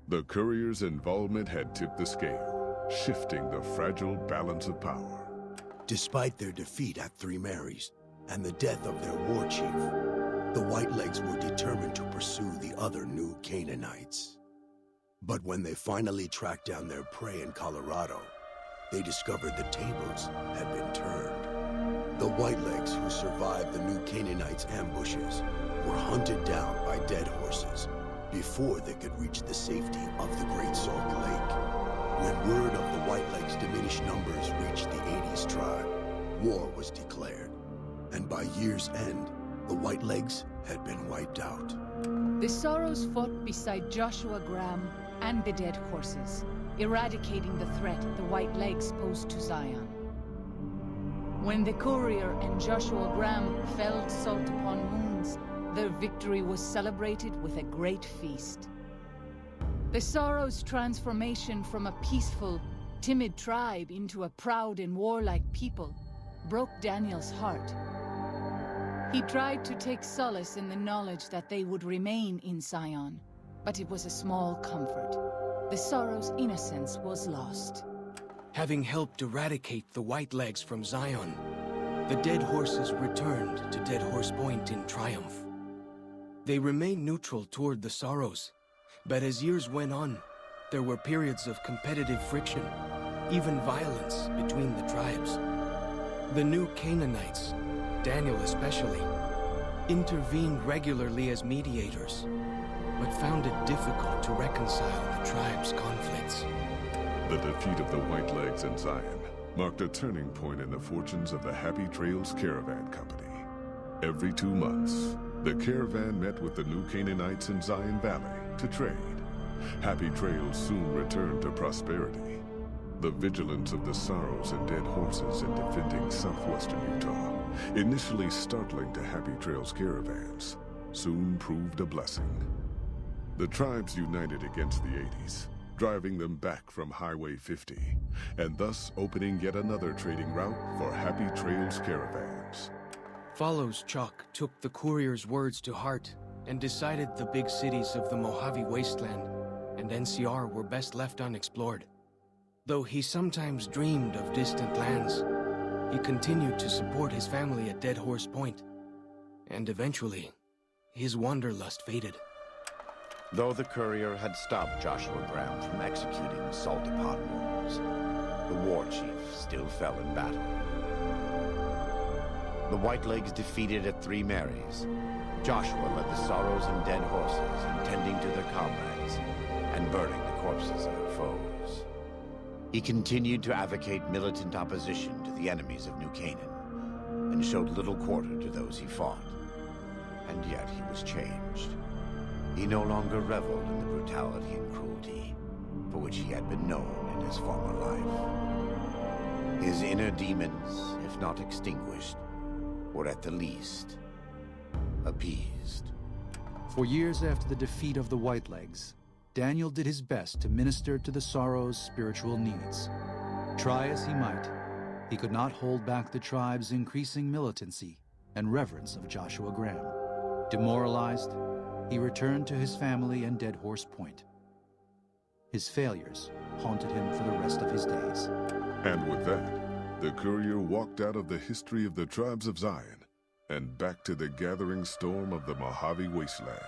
The courier's involvement had tipped the scale, shifting the fragile balance of power. Despite their defeat at Three Marys and the death of their war chief, the Whitelegs were determined to pursue the other new Canaanites. But when they finally tracked down their prey in Colorado, they discovered the tables had been turned. The Whitelegs who survived the new Canaanites' ambushes were hunted down by dead horses before they could reach the safety of the Great Salt Lake. When word of the Whitelegs' diminished numbers reached the 80s tribe, war was declared, and by year's end, the Whitelegs had been wiped out. The Sorrows fought beside Joshua Graham and the dead horses, eradicating the threat the Whitelegs posed to Zion. When the courier and Joshua Graham felled Salt upon Moons, their victory was celebrated with a great feast. The Sorrows' transformation from a peaceful, timid tribe into a proud and warlike people broke Daniel's heart. He tried to take solace in the knowledge that they would remain in Zion, but it was a small comfort. The Sorrows' innocence was lost. Having helped eradicate the Whitelegs from Zion, the dead horses returned to Dead Horse Point in triumph. They remained neutral toward the Sorrows, but as years went on, there were periods of competitive friction, even violence between the tribes. The new Canaanites, Daniel especially, intervened regularly as mediators, but found it difficult to reconcile the tribes' conflicts. The defeat of the Whitelegs in Zion marked a turning point in the fortunes of the Happy Trails Caravan Company. Every 2 months, the caravan met with the new Canaanites in Zion Valley to trade. Happy Trails soon returned to prosperity. The vigilance of the Sorrows and dead horses in defending southwestern Utah, initially startling to Happy Trails caravans, soon proved a blessing. The tribes united against the 80s, driving them back from Highway 50, and thus opening yet another trading route for Happy Trails caravans. Follows Chalk took the courier's words to heart and decided the big cities of the Mojave Wasteland and NCR were best left unexplored. Though he sometimes dreamed of distant lands, he continued to support his family at Dead Horse Point. And eventually, his wanderlust faded. Though the courier had stopped Joshua Graham from executing Salt upon Moons, the war chief still fell in battle. The Whitelegs defeated at Three Marys. Joshua led the Sorrows and dead horses in tending to their comrades and burning the corpses of their foes. He continued to advocate militant opposition to the enemies of New Canaan and showed little quarter to those he fought. And yet he was changed. He no longer reveled in the brutality and cruelty for which he had been known in his former life. His inner demons, if not extinguished, were at the least appeased. For years after the defeat of the Whitelegs, Daniel did his best to minister to the Sorrows' spiritual needs. Try as he might, he could not hold back the tribe's increasing militancy and reverence of Joshua Graham. Demoralized, he returned to his family and Dead Horse Point. His failures haunted him for the rest of his days. And with that, the courier walked out of the history of the tribes of Zion and back to the gathering storm of the Mojave Wasteland.